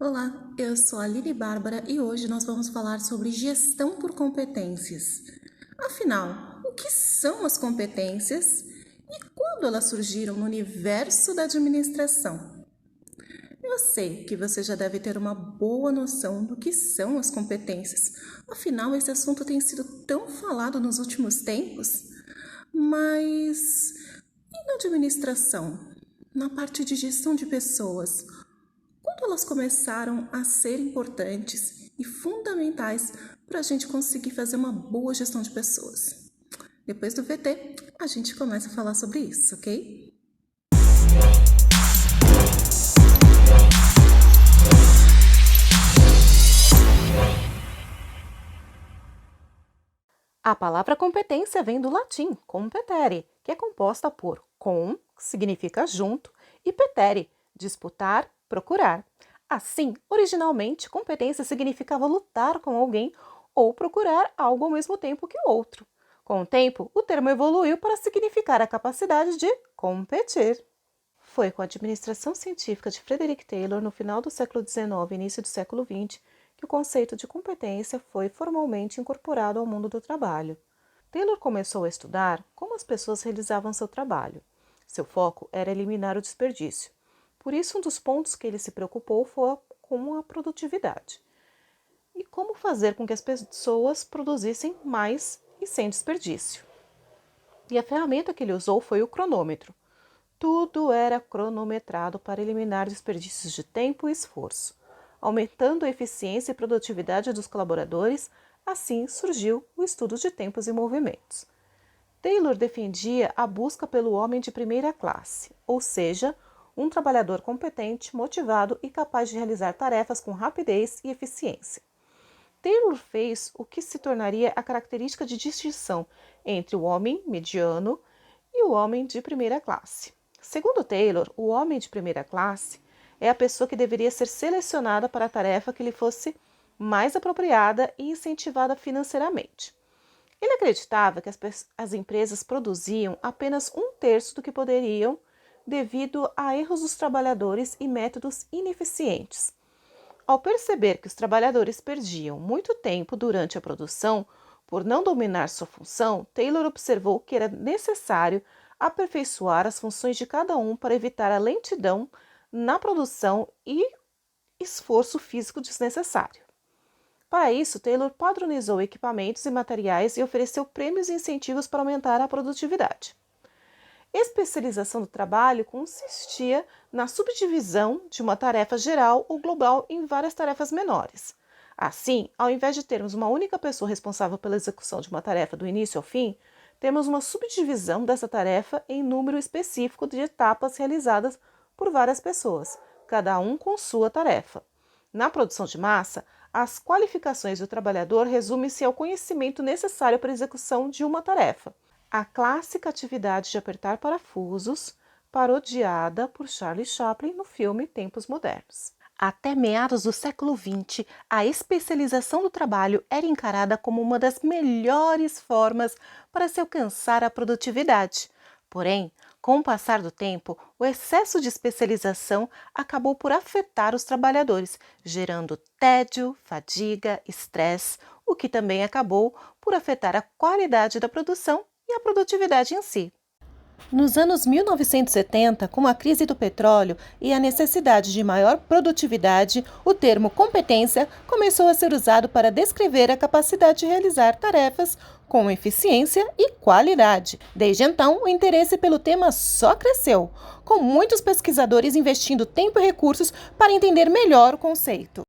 Olá, eu sou a Aline Bárbara e hoje nós vamos falar sobre gestão por competências. Afinal, o que são as competências e quando elas surgiram no universo da administração? Eu sei que você já deve ter uma boa noção do que são as competências, afinal, esse assunto tem sido tão falado nos últimos tempos. Mas e na administração? Na parte de gestão de pessoas? Quando elas começaram a ser importantes e fundamentais para a gente conseguir fazer uma boa gestão de pessoas. Depois do VT, a gente começa a falar sobre isso, ok? A palavra competência vem do latim competere, que é composta por com, que significa junto, e petere, disputar, procurar. Assim, originalmente, competência significava lutar com alguém ou procurar algo ao mesmo tempo que o outro. Com o tempo, o termo evoluiu para significar a capacidade de competir. Foi com a administração científica de Frederick Taylor, no final do século XIX e início do século XX, que o conceito de competência foi formalmente incorporado ao mundo do trabalho. Taylor começou a estudar como as pessoas realizavam seu trabalho. Seu foco era eliminar o desperdício. Por isso, um dos pontos que ele se preocupou foi com a produtividade. E como fazer com que as pessoas produzissem mais e sem desperdício. E a ferramenta que ele usou foi o cronômetro. Tudo era cronometrado para eliminar desperdícios de tempo e esforço. Aumentando a eficiência e produtividade dos colaboradores, assim surgiu o estudo de tempos e movimentos. Taylor defendia a busca pelo homem de primeira classe, ou seja, um trabalhador competente, motivado e capaz de realizar tarefas com rapidez e eficiência. Taylor fez o que se tornaria a característica de distinção entre o homem mediano e o homem de primeira classe. Segundo Taylor, o homem de primeira classe é a pessoa que deveria ser selecionada para a tarefa que lhe fosse mais apropriada e incentivada financeiramente. Ele acreditava que as empresas produziam apenas 1/3 do que poderiam devido a erros dos trabalhadores e métodos ineficientes. Ao perceber que os trabalhadores perdiam muito tempo durante a produção por não dominar sua função, Taylor observou que era necessário aperfeiçoar as funções de cada um para evitar a lentidão na produção e esforço físico desnecessário. Para isso, Taylor padronizou equipamentos e materiais e ofereceu prêmios e incentivos para aumentar a produtividade. Especialização do trabalho consistia na subdivisão de uma tarefa geral ou global em várias tarefas menores. Assim, ao invés de termos uma única pessoa responsável pela execução de uma tarefa do início ao fim, temos uma subdivisão dessa tarefa em número específico de etapas realizadas por várias pessoas, cada um com sua tarefa. Na produção de massa, as qualificações do trabalhador resumem-se ao conhecimento necessário para a execução de uma tarefa. A clássica atividade de apertar parafusos, parodiada por Charlie Chaplin no filme Tempos Modernos. Até meados do século XX, a especialização do trabalho era encarada como uma das melhores formas para se alcançar a produtividade. Porém, com o passar do tempo, o excesso de especialização acabou por afetar os trabalhadores, gerando tédio, fadiga, estresse, o que também acabou por afetar a qualidade da produção e a produtividade em si. Nos anos 1970, com a crise do petróleo e a necessidade de maior produtividade, o termo competência começou a ser usado para descrever a capacidade de realizar tarefas com eficiência e qualidade. Desde então, o interesse pelo tema só cresceu, com muitos pesquisadores investindo tempo e recursos para entender melhor o conceito.